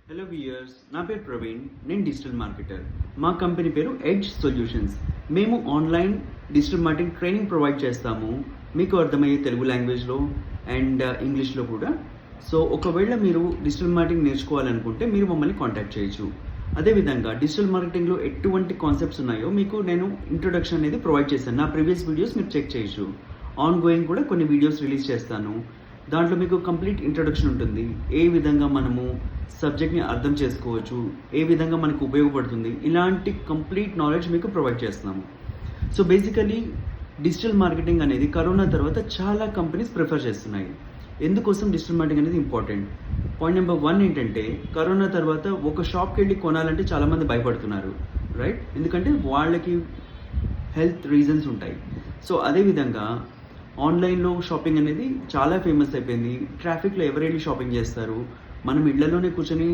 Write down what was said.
Hello viewers, నా పేరు ప్రవీణ్. నేను డిజిటల్ మార్కెటర్. మా కంపెనీ పేరు ఎడ్జ్ సొల్యూషన్స్. మేము online digital marketing training provide చేస్తాము, మీకు అర్థమయ్యే తెలుగు లాంగ్వేజ్లో అండ్ ఇంగ్లీష్లో కూడా. సో ఒకవేళ మీరు డిజిటల్ మార్కెటింగ్ నేర్చుకోవాలనుకుంటే మీరు మమ్మల్ని కాంటాక్ట్ చేయొచ్చు. అదేవిధంగా డిజిటల్ మార్కెటింగ్లో ఎటువంటి కాన్సెప్ట్స్ ఉన్నాయో మీకు నేను ఇంట్రొడక్షన్ అనేది ప్రొవైడ్ చేశాను. నా ప్రీవియస్ వీడియోస్ మీరు చెక్ చేయొచ్చు. ఆన్ గోయింగ్ కూడా కొన్ని వీడియోస్ రిలీజ్ చేస్తాను. దాంట్లో మీకు కంప్లీట్ ఇంట్రొడక్షన్ ఉంటుంది. ఏ విధంగా మనము సబ్జెక్ట్ని అర్థం చేసుకోవచ్చు, ఏ విధంగా మనకు ఉపయోగపడుతుంది, ఇలాంటి కంప్లీట్ నాలెడ్జ్ మీకు ప్రొవైడ్ చేస్తున్నాము. సో బేసికలీ డిజిటల్ మార్కెటింగ్ అనేది కరోనా తర్వాత చాలా కంపెనీస్ ప్రిఫర్ చేస్తున్నాయి. ఎందుకోసం డిజిటల్ మార్కెటింగ్ అనేది ఇంపార్టెంట్? పాయింట్ నెంబర్ 1 ఏంటంటే, కరోనా తర్వాత ఒక షాప్కి వెళ్ళి కొనాలంటే చాలామంది భయపడుతున్నారు, రైట్? ఎందుకంటే వాళ్ళకి హెల్త్ రీజన్స్ ఉంటాయి. సో అదేవిధంగా ఆన్లైన్లో షాపింగ్ అనేది చాలా ఫేమస్ అయిపోయింది. ట్రాఫిక్లో ఎవరు వెళ్ళి షాపింగ్ చేస్తారు? మనం ఇళ్లలోనే కూర్చొని